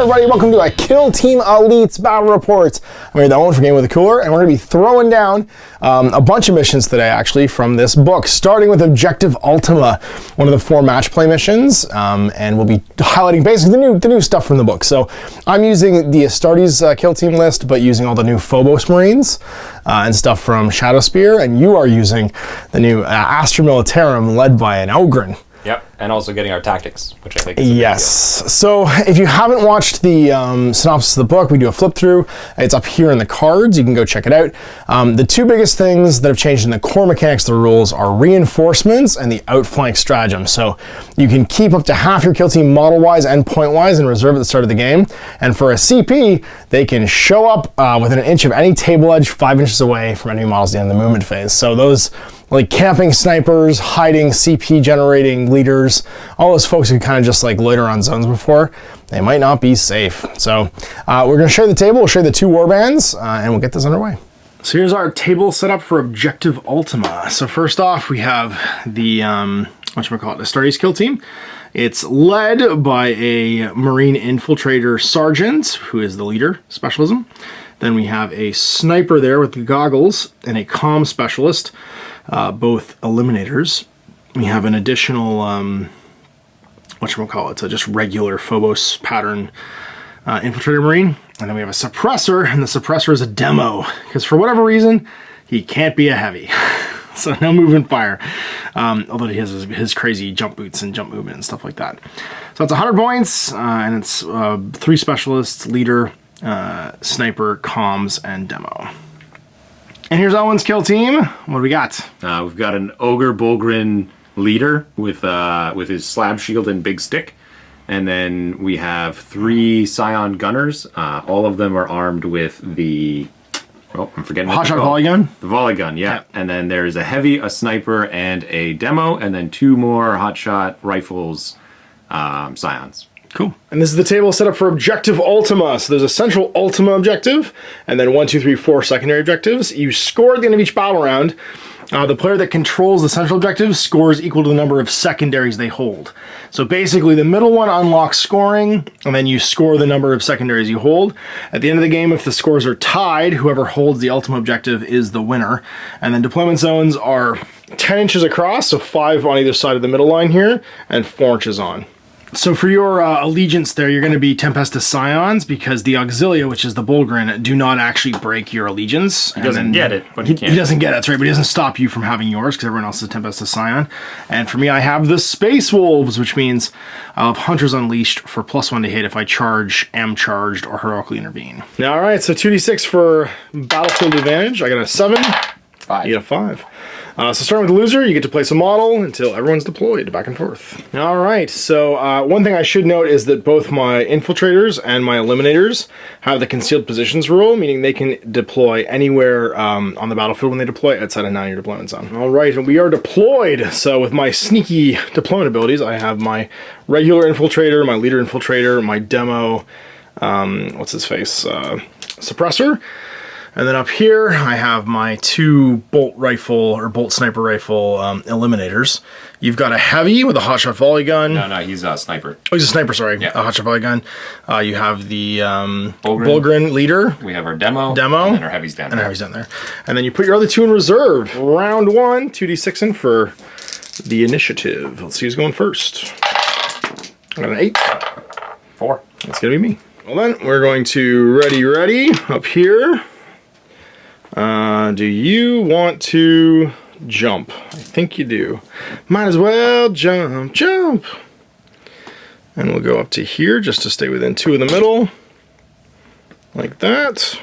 everybody, welcome to a Kill Team Elites Battle Report. I'm here, the owner for Game with the Cooler, and we're going to be throwing down a bunch of missions today, actually, from this book, starting with Objective Ultima, one of the 4 match play missions, and we'll be highlighting basically the new stuff from the book. So I'm using the Astartes Kill Team list, but using all the new Phobos Marines and stuff from Shadowspear, and you are using the new Astra Militarum led by an Ogryn. Yep, and also getting our tactics, which I think is yes. So if you haven't watched the synopsis of the book, we do a flip through. It's up here in the cards. You can go check it out. The 2 biggest things that have changed in the core mechanics of the rules are reinforcements and the outflank stratagem. So you can keep up to half your kill team model-wise and point-wise in reserve at the start of the game. And for a CP, they can show up within an inch of any table edge 5 inches away from enemy models at the end of the movement phase. So those like camping snipers, hiding CP generating leaders, all those folks who kind of just like loiter on zones before, they might not be safe. So we're going to show you the table, we'll show you the 2 warbands, and we'll get this underway. So here's our table set up for Objective Ultima. So first off, we have the, Astartes Kill Team. It's led by a Marine Infiltrator Sergeant, who is the leader, specialism. Then we have a sniper there with the goggles and a comm specialist, both eliminators. We have an additional, just regular Phobos pattern Infiltrator Marine. And then we have a suppressor, and the suppressor is a demo, because for whatever reason, he can't be a heavy. So no move and fire, although he has his crazy jump boots and jump movement and stuff like that. So it's 100 points, and it's 3 specialists, leader, sniper, comms, and demo. And here's Owen's kill team. What do we got? We've got an Ogre Bulgrin leader with his slab shield and big stick. And then we have 3 Scion gunners. All of them are armed with the... Oh, I'm forgetting what Hotshot volley gun? The volley gun, yeah. And then there's a heavy, a sniper, and a demo. And then 2 more hotshot rifles, Scions. Cool. And this is the table set up for Objective Ultima. So there's a central Ultima objective, and then 1, 2, 3, 4 secondary objectives. You score at the end of each battle round. The player that controls the central objective scores equal to the number of secondaries they hold. So basically, the middle one unlocks scoring, and then you score the number of secondaries you hold. At the end of the game, if the scores are tied, whoever holds the Ultima objective is the winner. And then deployment zones are 10 inches across, so 5 on either side of the middle line here, and 4 inches on. So for your allegiance there, you're going to be Tempestus Scions, because the Auxilia, which is the Bulgrin, do not actually break your allegiance. He doesn't get it, but he can. He doesn't get it, that's right, but he doesn't stop you from having yours, because everyone else is Tempestus Scion. And for me, I have the Space Wolves, which means I'll have Hunters Unleashed for +1 to hit if I charge, am charged, or heroically intervene. Now, all right, so 2d6 for battlefield advantage. I got a 7. 5. You get a 5. So starting with the loser, you get to place a model until everyone's deployed, back and forth. All right, so one thing I should note is that both my infiltrators and my eliminators have the concealed positions rule, meaning they can deploy anywhere on the battlefield when they deploy outside of 9 deployment zone. All right, and we are deployed. So with my sneaky deployment abilities, I have my regular infiltrator, my leader infiltrator, my demo, suppressor. And then up here, I have my 2 bolt sniper rifle eliminators. You've got a heavy with a hotshot volley gun. No, he's a sniper. Oh, he's a sniper, sorry. Yeah. A hotshot volley gun. You have the Bulgrin leader. We have our demo. And then our heavy's down there. And then you put your other 2 in reserve. Round 1, 2d6 in for the initiative. Let's see who's going first. I got an 8. 4. That's going to be me. Well then, we're going to ready up here. Do you want to jump? I think you do. Might as well jump. And we'll go up to here just to stay within 2 in the middle. Like that.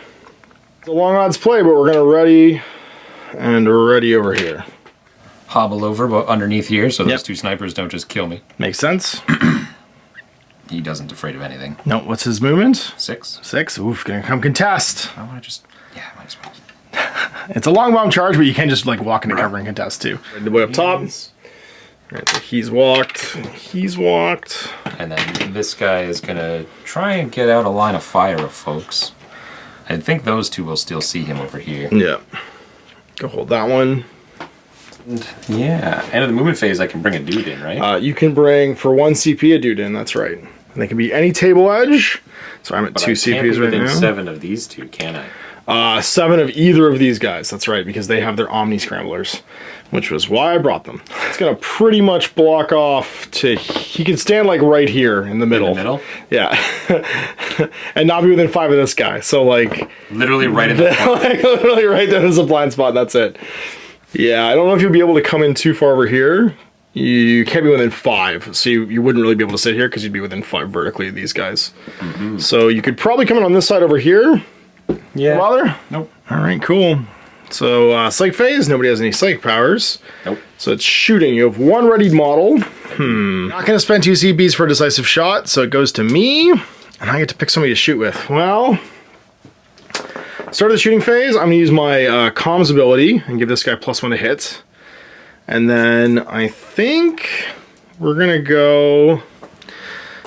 It's a long odds play, but we're going to ready over here. Hobble over but underneath here so those 2 snipers don't just kill me. Makes sense. He doesn't afraid of anything. No, what's his movement? 6. 6. Oof, gonna come contest. I want to just... Yeah, might as well. It's a long bomb charge, but you can just like walk into cover and contest too. The boy up top. Right, so he's walked. And then this guy is gonna try and get out a line of fire of folks. I think those 2 will still see him over here. Yeah. Go hold that one. Yeah. End of the movement phase, I can bring a dude in, right? You can bring, for 1 CP, a dude in, that's right. And they can be any table edge. So I'm at But 2 I can't CPs be right within now. 7 of these two, can I? 7 of either of these guys. That's right, because they have their Omni Scramblers, which was why I brought them. It's gonna pretty much block off to. He can stand like right here in the middle. In the middle? Yeah, and not be within 5 of this guy. So like, Literally right in the corner. like literally right there is a blind spot. And that's it. Yeah, I don't know if you'll be able to come in too far over here. You can't be within 5, so you wouldn't really be able to sit here because you'd be within 5 vertically of these guys. So you could probably come in on this side over here. Yeah. Bother? Nope. All right, cool. So psych phase, nobody has any psych powers. Nope. So it's shooting. You have 1 readied model. Not going to spend 2 CPs for a decisive shot, so it goes to me, and I get to pick somebody to shoot with. Well, start of the shooting phase, I'm going to use my comms ability and give this guy +1 to hit. And then I think we're going to go...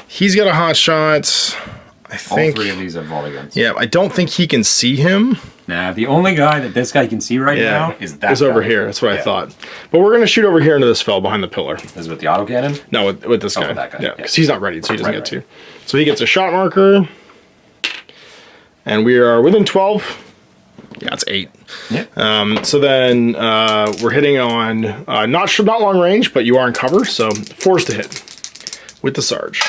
He's got a hot shot. I think... All 3 of these have volley guns. Yeah, I don't think he can see him. Nah, the only guy that this guy can see right now is that It's over guy. here. That's what I thought. But we're going to shoot over here into this fell behind the pillar. This is with the autocannon? No, with this guy. with that guy, Yeah, yeah. because he's not ready, so he doesn't Right, get to. So he gets a shot marker. And we are within 12. Yeah, it's 8. Yeah. So then we're hitting on not long range, but you are in cover, so forced to hit with the Sarge.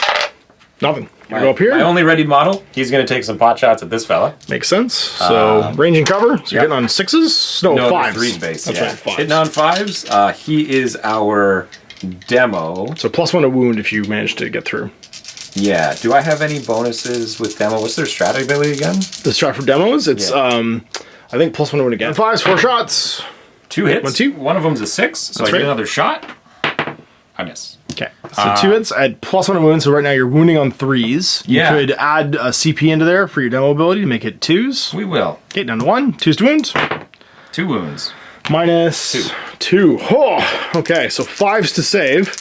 Nothing. You go up here. My only ready model, he's going to take some pot shots at this fella. Makes sense. So range and cover. So you're hitting on 6s? No, 5s. 3's base. That's yeah. right, 5s. Hitting on 5s. He is our demo. So +1 to wound if you manage to get through. Yeah. Do I have any bonuses with demo? What's their strat ability again? The strat for demos, it's I think +1 to wound again. 5s, 4 shots. 2 hits. 1, 2. One of them's a 6, so That's I get right. another shot. I miss. Okay, so 2 hits at +1 to wound. So right now you're wounding on 3s. You Yeah. could add a CP into there for your demo ability to make it 2s. We will. Okay, down to 1. 2s to wound. 2 wounds. Minus 2. Oh, okay, so 5s to save.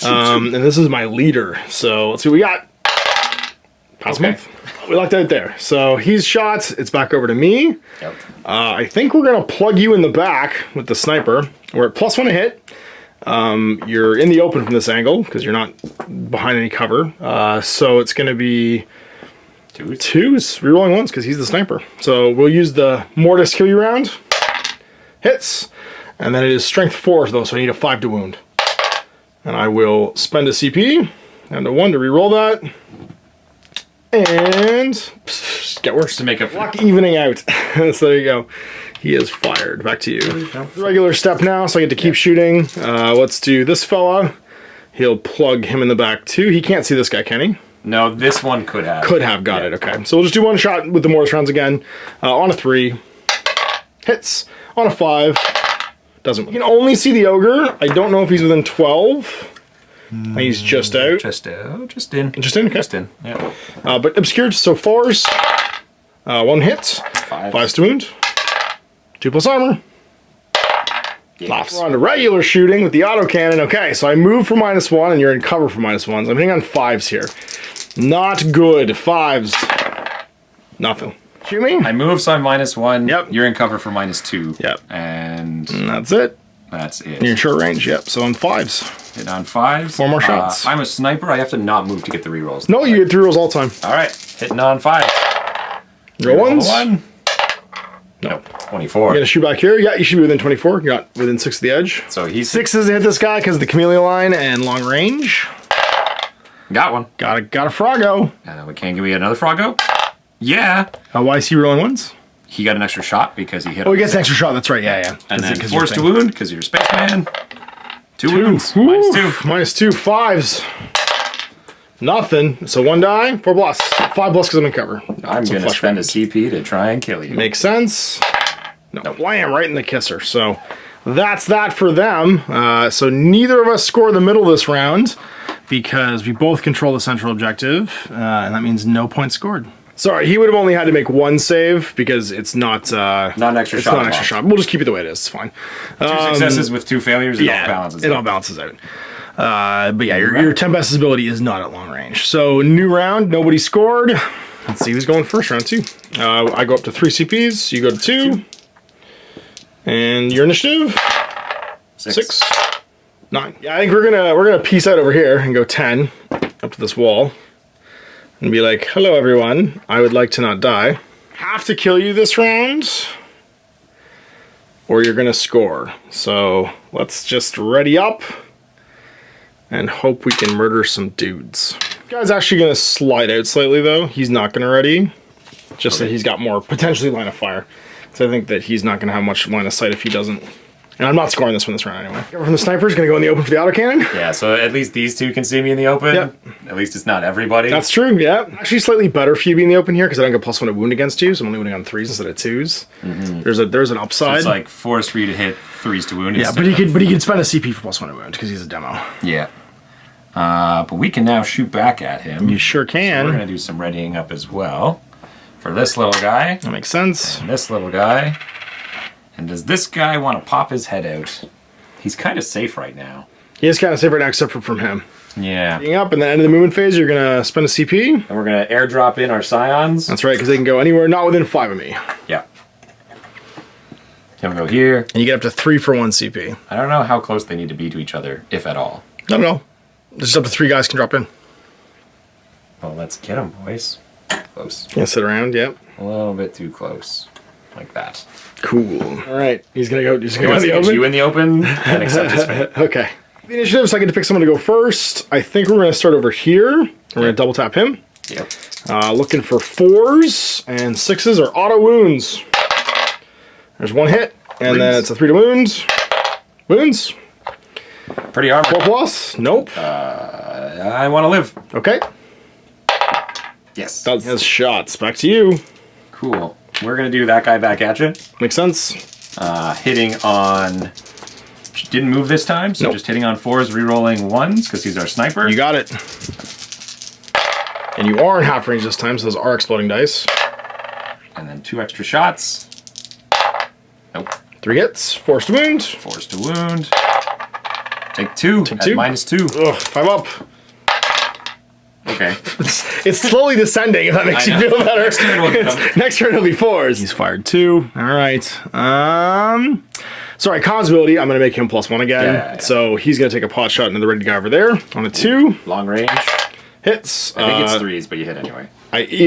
And this is my leader. So let's see what we got. Pass Okay. month. We lucked out there. So he's shot. It's back over to me. Yep. I think we're going to plug you in the back with the sniper. We're at +1 to hit. You're in the open from this angle because you're not behind any cover. So it's going to be 2s, rerolling 1s because he's the sniper. So we'll use the Mortis kill you round. Hits. And then it is strength 4 though, so I need a 5 to wound. And I will spend a CP down to 1 to reroll that. And get worse. To make up for Luck evening out. So there you go. He is fired. Back to you. Regular step now, so I get to keep shooting. Let's do this fella. He'll plug him in the back too. He can't see this guy, can he? No, this one could have. Could have, got it, okay. So we'll just do 1 shot with the Mortis rounds again. On a 3. Hits. On a 5. Doesn't. You can only see the Ogre. I don't know if he's within 12. He's just out. Just out. Just in. Just in? Okay. Just in. Yeah. But obscured, so 4s. 1 hit. 5s to wound. 2 plus armor. Laughs. We're on to regular shooting with the autocannon. Okay, so I move for -1 and you're in cover for -1s. I'm hitting on 5s here. Not good. 5s. Nothing. Shoot me. I move, so I'm -1. Yep. You're in cover for -2. Yep. And And that's it. that's it. You're in short range, yep. So I'm 5s. Hit on 5s. 4 more shots. I'm a sniper. I have to not move to get the rerolls. No, you get 3 rolls all the time. All right. Hitting on 5s. Roll 1s. 1. Nope. 24. You're gonna shoot back here. Yeah, you should be within 24. You're not within 6 of the edge. So he's 6s to hit this guy because of the Camellia line and long range. got one. Got a Froggo. We can't give me another Froggo. Yeah. Why is he rolling 1s? He got an extra shot because he hit. Oh, he gets an extra shot. That's right. Yeah, yeah. And then because forced to wound because you're a spaceman. 2 wounds. Woo. -2. -2. 5s. Nothing. So 1 die. 4 plus. 5 plus because I'm in cover. I'm It's going to flush spend a wound. CP to try and kill you. Makes sense. No, blam, right in the kisser. So that's that for them. So neither of us score the middle this round because we both control the central objective, and that means no points scored. Sorry, he would have only had to make 1 save because it's not Not an extra it's shot. not an extra shot. We'll just keep it the way it is. It's fine. 2 successes with 2 failures. It all balances. It all balances out. But yeah, your Tempest's ability is not at long range. So new round, nobody scored. Let's see who's going first, round 2. I go up to 3 CPs. You go to 2. And your initiative? 6. 9. Yeah, I think we're gonna peace out over here and go 10 up to this wall. and be like, hello everyone, I would like to not die. Have to kill you this round, or you're gonna score. So let's just ready up and hope we can murder some dudes. Guy's actually gonna slide out slightly though. He's not gonna ready, just that he's got more potentially line of fire. So I think that he's not gonna have much line of sight if he doesn't. And I'm not scoring this one this round anyway. From the sniper's gonna go in the open for the autocannon. Yeah, so at least these two can see me in the open. Yep. At least it's not everybody. That's true, yeah. Actually slightly better for you being in the open here because I don't get +1 to wound against you, so I'm only wounding on 3s instead of 2s. There's an upside. So it's like forced for you to hit 3s to wound. Yeah, but he could spend a CP for +1 to wound because he's a demo. Yeah. But we can now shoot back at him. You sure can. So we're gonna do some readying up as well for this little guy. That makes sense. And this little guy. And does this guy want to pop his head out? He's kind of safe right now. He is kind of safe right now, except for from him. Yeah. Being up, and then end of the movement phase, you're gonna spend a CP. And we're gonna airdrop in our scions. That's right, because they can go anywhere not within 5 of me. Yeah. Can we go here? And you get up to 3 for 1 CP. I don't know how close they need to be to each other, if at all. Not at all. Just up to 3 guys can drop in. Well, let's get them, boys. Close. Yeah, sit around, yep. A little bit too close. Like that. Cool. All right, he's gonna go. He's gonna He go in wants the to get open. you in the open and accept his fate. Okay. The initiative, so I get to pick someone to go first. I think we're gonna start over here. We're gonna double tap him. Yep. Looking for 4s and 6s or auto wounds. There's 1 hit, and then it's a 3 to wound. Wounds. Pretty armored. 4+. Nope. I want to live. Okay. Yes. That's shots. Back to you. Cool. We're going to do that guy back at you. Makes sense. Hitting on... Didn't move this time, so Nope. just hitting on 4s, re-rolling 1s, because he's our sniper. You got it. And you are in half range this time, so those are exploding dice. And then 2 extra shots. Nope. 3 hits. Forced wound. Forced to wound. Take 2. Take at 2. -2. Ugh, 5 up. Okay. It's slowly descending, if that makes I you know. feel better. Next turn will come. Next turn will be 4s. He's fired 2. All right. Sorry, comms ability. I'm going to make him +1 again. Yeah. So he's going to take a pot shot into the ready guy over there on a 2. Long range. Hits. I think it's 3s, but you hit anyway.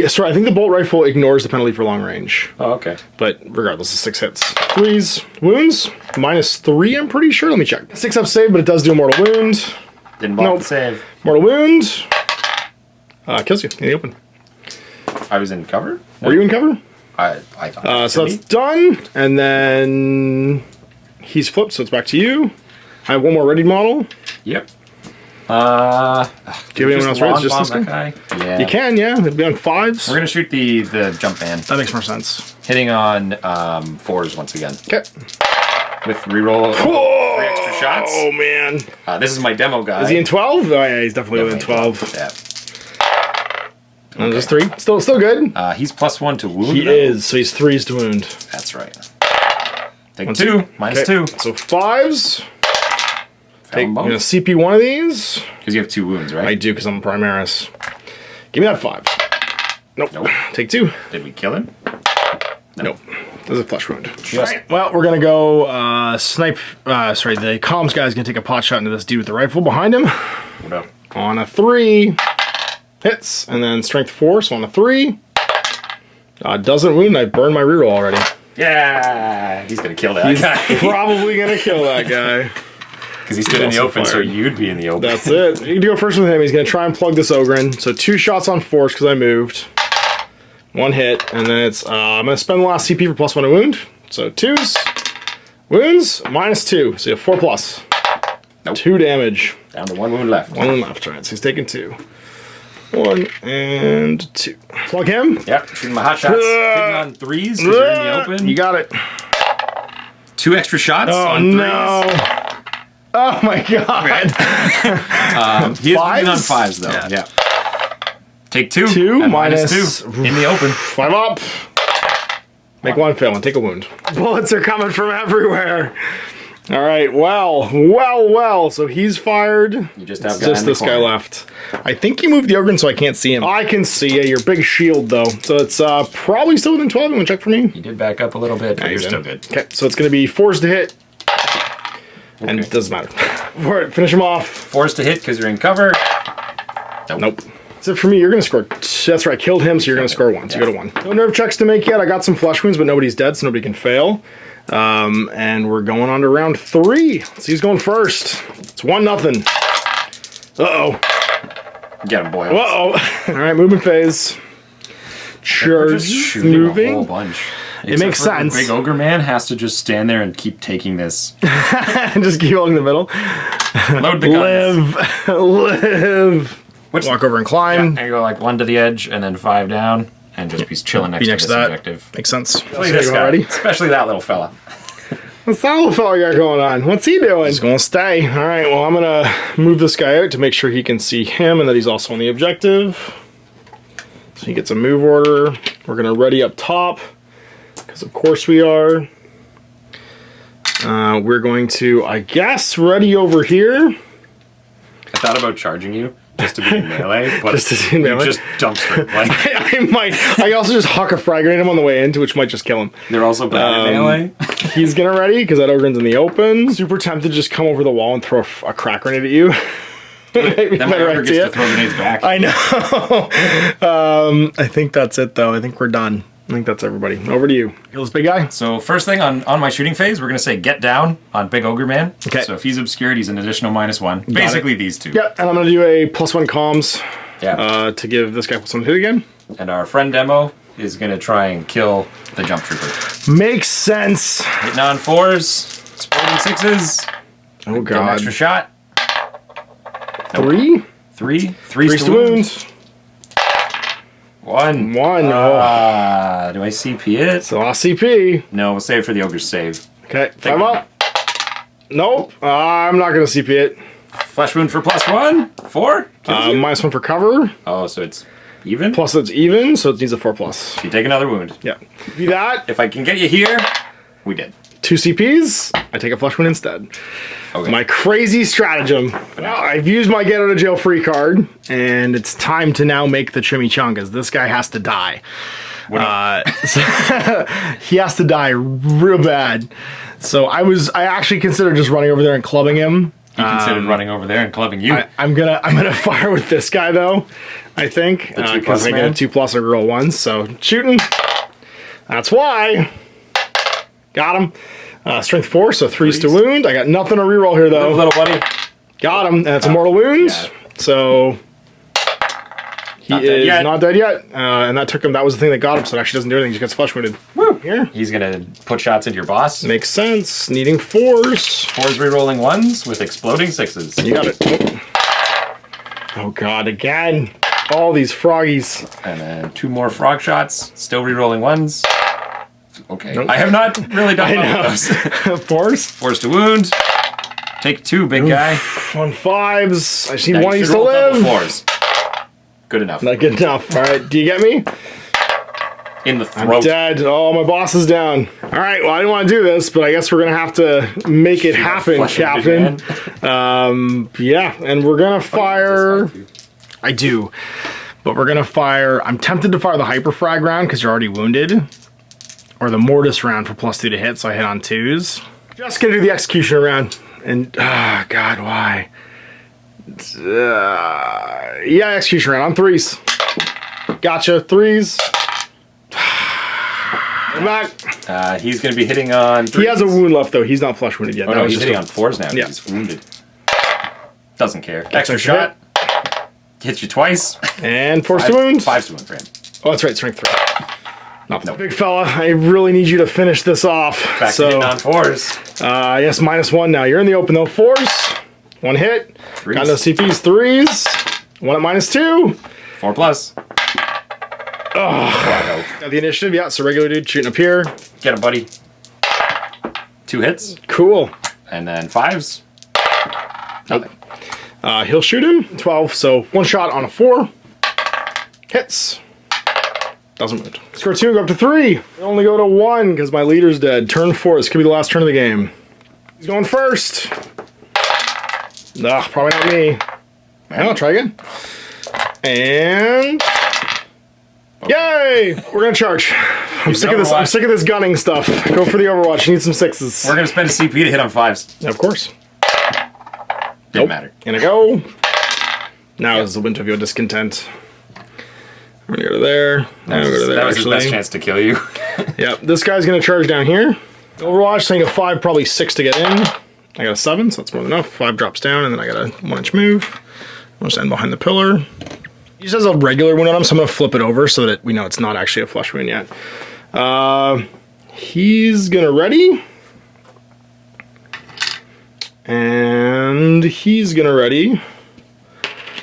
Sorry, I think the bolt rifle ignores the penalty for long range. Oh, okay. But regardless, it's 6 hits. 3s. Wounds. -3, I'm pretty sure. Let me check. 6 up save, but it does do a mortal wound. Didn't block Nope. the save. Mortal wound. Kills you in the open. I was in cover? No. Were you in cover? I thought So that's done, and then he's flipped, so it's back to you. I have 1 more ready model. Yep. Do you have anyone else ready? Just this that guy? guy? Yeah. You can, yeah. It'd be on 5s. We're gonna shoot the jump man. That makes more sense. Hitting on 4s once again. Okay. With reroll 3 extra shots. Oh, man. This is my demo guy. Is he in 12? Oh, yeah, he's definitely within 12. Yeah. And just 3. Still good. He's +1 to wound. He though. is, so he's 3s to wound. That's right. Take 2. -2. So 5s. Take I'm going to CP 1 of these. Because you have 2 wounds, right? I do, because I'm a Primaris. Give me that 5. Nope. Nope. Take 2. Did we kill him? Nope. There's a flesh wound. Just Well, we're gonna go snipe. Sorry, the comms guy's gonna take a pot shot into this dude with the rifle behind him. no. On a 3, hits, and then strength 4, so on a 3. Doesn't wound. I burned my reroll already. Yeah, he's gonna kill that guy. Probably gonna kill that guy. Because he stood in the also open, so fired. you'd be in the open. That's it. You can go first with him. He's gonna try and plug this Ogryn. So 2 shots on force because I moved. 1 hit, and then it's I'm gonna spend the last CP for +1 to wound. So 2s, wounds -2. So you have 4+. Nope. 2 damage. Down to 1 wound left. 1 left, right? So he's taking 2. 1 and 2. Plug him. Yep, shooting my hot shots. Hitting on 3s because you're in the open. You got it. 2 extra shots Oh on 3s. no! Oh my god! He is hitting on 5s? 5s though. Yeah. Take 2. 2 and minus -2 in the open. 5 up. Make 1 fail and take a wound. Bullets are coming from everywhere. All right. Well. So he's fired. You just have It's just this guy left. I think you moved the Ogryn so I can't see him. I can see you. Your big shield though. So it's probably still within 12. You want to check for me? You did back up a little bit, but you're still good. Okay. So it's going to be 4s to hit. And it doesn't matter. Finish him off. 4s to hit because you're in cover. Nope. That's it for me. You're going to score. That's right. Killed him, so you're going to score 1. So you go to 1. No nerve checks to make yet. I got some flesh wounds, but nobody's dead, so nobody can fail. And we're going on to round 3. Let's see who's going first. It's 1-0. Uh-oh. Get him, boy. Uh-oh. All right, movement phase. Charge, moving. A whole bunch. It makes sense. Big ogre man has to just stand there and keep taking this. And just keep holding the middle. Load the guns. Live. Walk over and climb. Yeah, and go like 1 to the edge and then 5 down and just be chilling next to this objective. Makes sense. Especially this guy. Especially that little fella. What's that little fella got going on? What's he doing? He's gonna stay. All right, well, I'm gonna move this guy out to make sure he can see him and that he's also on the objective. So he gets a move order. We're gonna ready up top, because of course we are. We're going to, I guess, ready over here. I thought about charging you just to be in melee, but just to be in melee? You just dumpster. Like, I might. I also just huck a frag grenade him on the way into, which might just kill him. They're also bad in melee. He's gonna ready because that Ogryn's in the open. Super tempted to just come over the wall and throw a crack grenade at you. Then my ogre gets to throw grenades back. I know. I think that's it though. I think we're done. I think that's everybody. Over to you. Kill this big guy. So first thing on my shooting phase, we're going to say get down on Big Ogre Man. Okay. So if he's obscured, he's an additional -1. Basically these two. Yep, and I'm going to do a +1 comms Yeah. to give this guy +1 hit again. And our friend Demo is going to try and kill the jump trooper. Makes sense. Hitting on 4s, exploding 6s. Oh Get an god. extra shot. 3? 3's to wound. 1. Do I CP it? So I'll CP. No, we'll save it for the ogre's save. Okay, 5 up. Nope. I'm not going to CP it. Flesh wound for +1. 4. -1 for cover. Oh, so it's even? Plus it's even, so it needs a 4+. You take another wound. Yeah. Be that. If I can get you here, we did. 2 CPs. I take a flesh wound instead. Okay. My crazy stratagem. Well, I've used my get out of jail free card, and it's time to now make the chimichangas. This guy has to die. He has to die real bad. So I actually considered just running over there and clubbing him. You considered running over there and clubbing you. I'm gonna fire with this guy though. I think because I get a 2+ or roll 1. So shooting. That's why. Got him. Strength 4, so 3's to wound. I got nothing to reroll here though. Live, little buddy. Got him, and it's a mortal wound. Yeah. So he is not dead yet. And that took him. That was the thing that got him. So it actually doesn't do anything. He just gets flesh wounded. Woo! Here. He's gonna put shots into your boss. Makes sense. Needing 4s. 4s rerolling 1s with exploding 6s. You got it. Oh god, again. All these froggies. And then 2 more frog shots. Still rerolling 1s. Okay. Nope. I have not really done well with those. 4s. 4s to wound. Take 2, big guy. 1 5s. I just need Now 1 you of these should to roll live. double 4s. Good enough. Not good enough. All right, do you get me? In the I'm throat. dead. Oh, my boss is down. All right, well, I didn't want to do this, but I guess we're going to have to make it happen, Captain. Yeah, and we're going to fire... I do. But we're going to fire... I'm tempted to fire the hyperfrag round because you're already wounded. Or the mortis round for +2 to hit, so I hit on 2s. Just going to do the executioner round. And, God, why? Yeah, execution round on 3s. Gotcha, 3s. Back. He's going to be hitting on 3s. He has a wound left, though. He's not flesh wounded yet. Oh, no, he's hitting on 4s now. Yeah. He's wounded. Doesn't care. Extra shot. Hits you twice. And 4's to wound. 5's to wound for him. Oh, that's right, strength 3. No. Big fella, I really need you to finish this off. Back to hitting on 4s. Yes, -1 now. You're in the open, though. 4s. 1 hit. 3s. Got no CPs. 3s. 1 at -2. 4+. Oh. Got the initiative, yeah, so regular dude shooting up here. Get him, buddy. 2 hits. Cool. And then 5s. Nothing. He'll shoot him. 12, so 1 shot on a 4. Hits. Doesn't wound. Score 2 and go up to 3. We only go to 1 because my leader's dead. Turn 4. This could be the last turn of the game. He's going first. Ugh, probably not me. I'll try again. And... Yay! We're gonna charge. I'm sick of this. I'm sick of this gunning stuff. Go for the Overwatch. You need some 6s. We're gonna spend a CP to hit on 5s. Yeah, of course. Didn't matter. Gonna go. Now is the winter of your discontent. We're gonna go to there. That was his best chance to kill you. Yep, this guy's gonna charge down here. Overwatch, so I need a 5, probably 6 to get in. I got a 7, so that's more than enough. 5 drops down, and then I got a 1-inch move. I'll just end behind the pillar. He just has a regular wound on him, so I'm gonna flip it over so that we know it's not actually a flesh wound yet. He's gonna ready. And he's gonna ready.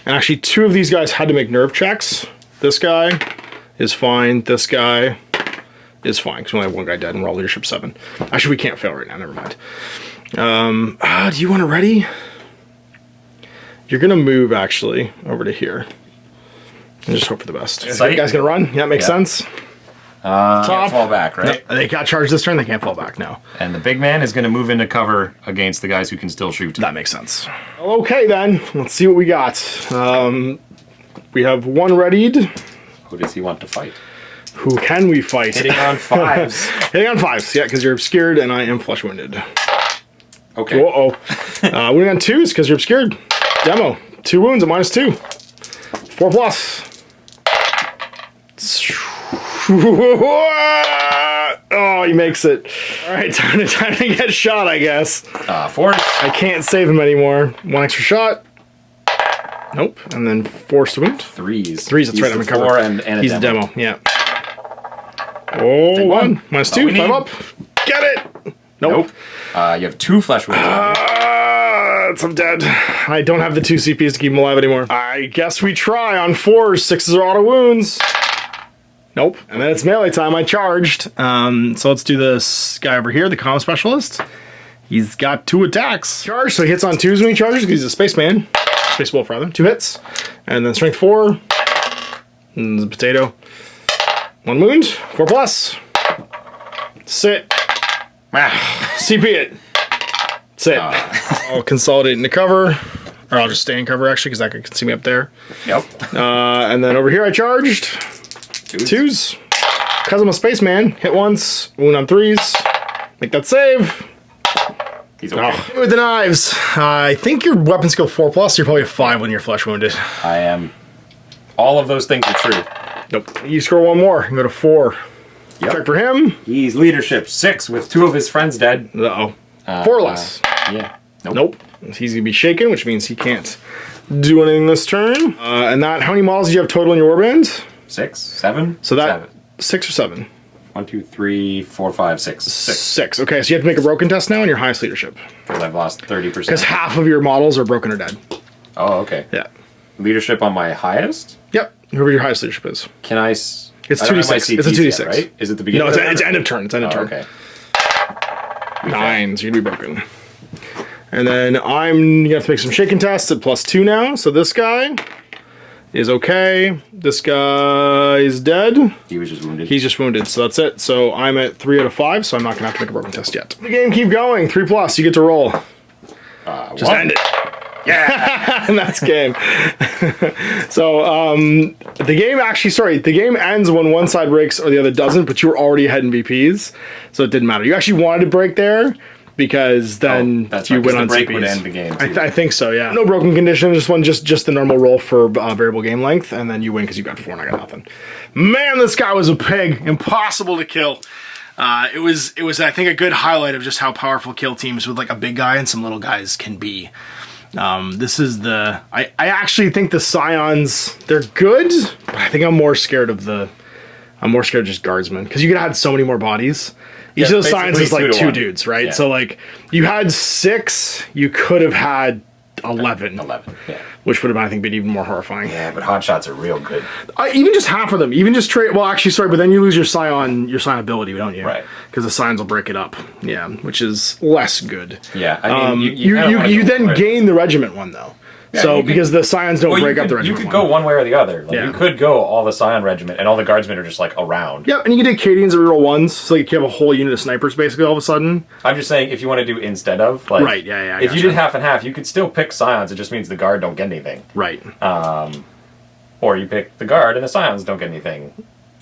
And actually 2 of these guys had to make nerve checks. This guy is fine. This guy is fine, because we only have 1 guy dead and we're all leadership 7. Actually, we can't fail right now, never mind. Do you want to ready? You're gonna move actually over to here. And just hope for the best. You guys gonna run? Yeah, makes sense. Can't fall back, right? No, they got charged this turn, they can't fall back now. And the big man is going to move into cover against the guys who can still shoot. That makes sense. Okay then, let's see what we got. We have 1 readied. Who does he want to fight? Who can we fight? Hitting on 5s. Hitting on 5s, yeah, because you're obscured and I am flesh wounded. Okay. Uh-oh. Winning on 2s because you're obscured. Demo. 2 wounds, a -2. 4 plus. Oh, he makes it. All right, time to get shot, I guess. 4. I can't save him anymore. 1 extra shot. Nope. And then forced wound. 3s. 3s, that's right, I'm in cover. 4 and a He's demo. the demo, yeah. Oh, 1. -2, 5 up. Get it! Nope. You have 2 flesh wounds. I'm dead. I don't have the 2 CPs to keep him alive anymore. I guess we try on 4s. 6s are auto wounds. Nope. And then it's melee time. I charged. So let's do this guy over here, the comm specialist. He's got 2 attacks. Charge, so he hits on 2s when he charges because he's a spaceman. Space wolf, rather. 2 hits. And then strength 4. And the potato. 1 wound. 4 plus. Sit. CP it. Sit. I'll consolidate into cover. Or I'll just stay in cover, actually, because that guy can see me up there. Yep. And then over here I charged. 2s. Because I'm a spaceman. Hit once. Wound on 3s. Make that save. He's okay. With the knives. I think your weapon skill 4 plus. You're probably a 5 when you're flesh wounded. I am. All of those things are true. Nope. You score 1 more. You go to 4. Yep. Check for him. He's leadership 6 with 2 of his friends dead. Uh-oh. 4 less. Yeah. Nope. He's going to be shaken, which means he can't do anything this turn. And that, how many models do you have total in your warband? 6, 7. So that, 7. 6 or 7? 1, 2, 3, 4, 5, 6. 6. Okay, so you have to make a broken test now on your highest leadership. Because I've lost 30%. Because half of your models are broken or dead. Oh, okay. Yeah. Leadership on my highest? Yep. Whoever your highest leadership is. Can I... It's 2d6. It's a 2d6. Yet, right? Is it the beginning? No, of it's end of turn. It's end of turn. Okay. 9, so you're going to be broken. And then you have to make some shaken tests at +2 now. So this guy is okay. This guy is dead. He was just wounded. He's just wounded, so that's it. So I'm at 3 out of 5, so I'm not going to have to make a broken test yet. The game keep going. 3 plus, you get to roll. Just end it. Yeah, and that's game. So the game the game ends when one side breaks or the other doesn't, but you were already ahead in VPs, so it didn't matter. You actually wanted to break there because then you win on the break CPs. would end the game. I think so, yeah. No broken condition, just the normal roll for variable game length, and then you win because you got 4 and I got nothing. Man, this guy was a pig. Impossible to kill. It was I think a good highlight of just how powerful kill teams with like a big guy and some little guys can be. This is I actually think the Scions, they're good, but I think I'm more scared of just guardsmen, because you could have had so many more bodies. Each of those Scions is like 2 dudes, right? Yeah. So like you had 6, you could have had 11. 11, yeah. Which would have, I think, been even more horrifying. Yeah, but hotshots are real good. Even just half of them. Even just trade. Well, actually, sorry, but then you lose your Scion ability, don't you? Right. Because the Scions will break it up. Yeah, which is less good. Yeah, I mean, you then gain the regiment one though. Yeah, so because the Scions don't break up the regiment. You could go one way or the other. Like, you could go all the Scion regiment, and all the guardsmen are just like around. Yeah, and you can take Cadians at reroll 1s, so you have a whole unit of snipers basically all of a sudden. I'm just saying, if you want to do instead of, like, right, yeah. If you did half and half, you could still pick Scions. It just means the guard don't get anything. Right. Or you pick the guard and the Scions don't get anything.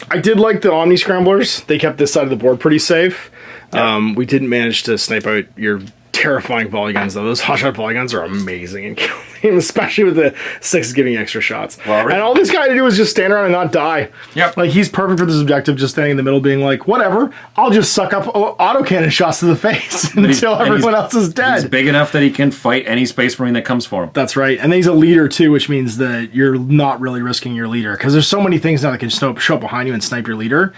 I did like the Omni Scramblers. They kept this side of the board pretty safe. Yeah. We didn't manage to snipe out your terrifying volley guns, though. Those hotshot volley guns are amazing in killing. game, especially with the 6 giving you extra shots. Well, and all this guy had to do was just stand around and not die. Yep. Like, he's perfect for this objective, just standing in the middle being like, whatever, I'll just suck up autocannon shots to the face until everyone else is dead. He's big enough that he can fight any Space Marine that comes for him. That's right. And then he's a leader, too, which means that you're not really risking your leader. Because there's so many things now that can show up behind you and snipe your leader.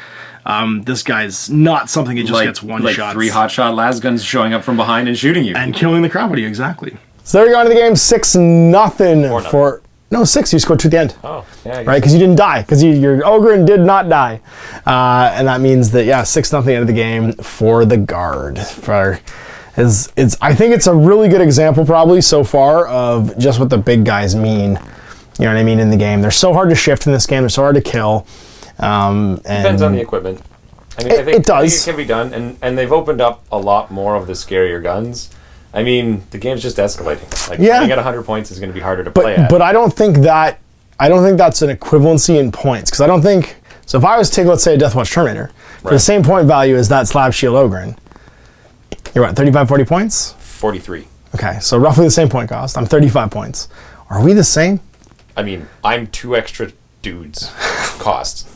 This guy's not something that just gets one shot. 3 hotshot lasguns showing up from behind and shooting you. And killing the crap out of you, exactly. So there you go into the game, 6-0 for... No, 6, you scored 2 at the end. Oh, yeah. Right, because you didn't die. Because your Ogryn did not die. And that means that, yeah, 6-0 end of the game for the Guard. I think it's a really good example, probably, so far, of just what the big guys mean. You know what I mean, in the game. They're so hard to shift in this game. They're so hard to kill. Depends on the equipment. I mean, I think it can be done, and they've opened up a lot more of the scarier guns. I mean, the game's just escalating. Like, playing at 100 points is going to be harder to play at. But I don't think that's an equivalency in points, because I don't think. So if I was to take, let's say, a Deathwatch Terminator for the same point value as that Slab Shield Ogryn, you're what, 35, 40 points? 43. Okay, so roughly the same point cost. I'm 35 points. Are we the same? I mean, I'm 2 extra dudes cost.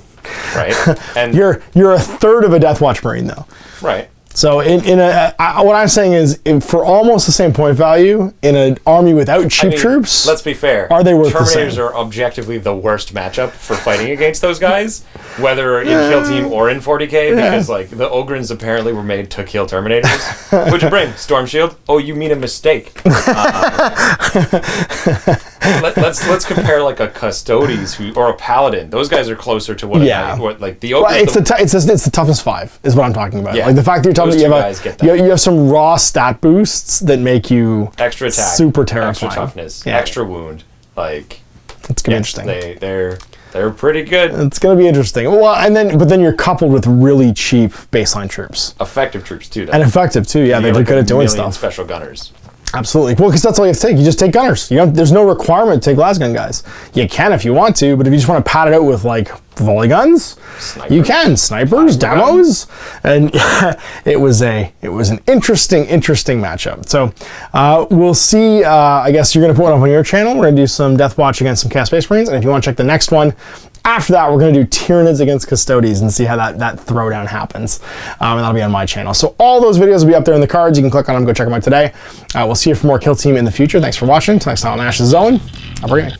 Right, and you're a third of a Deathwatch Marine, though. Right. So what I'm saying is, for almost the same point value in an army without cheap troops, let's be fair. Are they worth the same? Terminators are objectively the worst matchup for fighting against those guys, whether in Kill Team or in 40k, because like the Ogryns apparently were made to kill Terminators. What'd you bring? Storm Shield? Oh, you mean a mistake? Let's compare like a Custodes or a Paladin. Those guys are closer to what like the Ogryns. Well, it's the toughest 5 is what I'm talking about. Yeah. Like the fact that you're talking about you have some raw stat boosts that make you extra attack, super terrifying, extra toughness, extra wound. Like it's gonna be interesting. They're pretty good. It's gonna be interesting. Well, but then you're coupled with really cheap baseline troops, effective troops too, and effective too. Yeah, they're good at doing stuff. Special gunners. Absolutely. Well, because that's all you have to take. You just take gunners. There's no requirement to take lasgun guys. You can if you want to, but if you just want to pad it out with like volley guns, you can. Snipers, demos, and it was an interesting matchup. So we'll see. I guess you're going to put one up on your channel. We're going to do some Deathwatch against some Chaos Space Marines, and if you want to check the next one. After that, we're going to do Tyranids against Custodes and see how that throwdown happens. And that'll be on my channel. So all those videos will be up there in the cards. You can click on them, go check them out today. We'll see you for more Kill Team in the future. Thanks for watching. Till next time on Ash's Zone. Have a great night.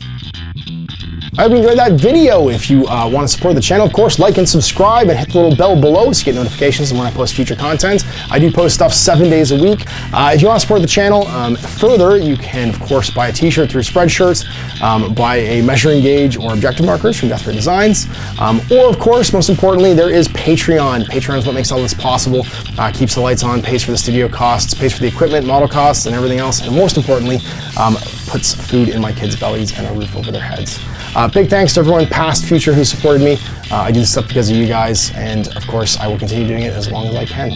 I hope you enjoyed that video. If you want to support the channel, of course, like and subscribe and hit the little bell below so you get notifications when I post future content. I do post stuff 7 days a week. If you want to support the channel further, you can, of course, buy a t-shirt through Spreadshirts, buy a measuring gauge or objective markers from Death Ray Designs, or, of course, most importantly, there is Patreon. Patreon is what makes all this possible, keeps the lights on, pays for the studio costs, pays for the equipment, model costs, and everything else, and most importantly, puts food in my kids' bellies and a roof over their heads. Big thanks to everyone, past, future, who supported me. I do this stuff because of you guys, and of course, I will continue doing it as long as I can.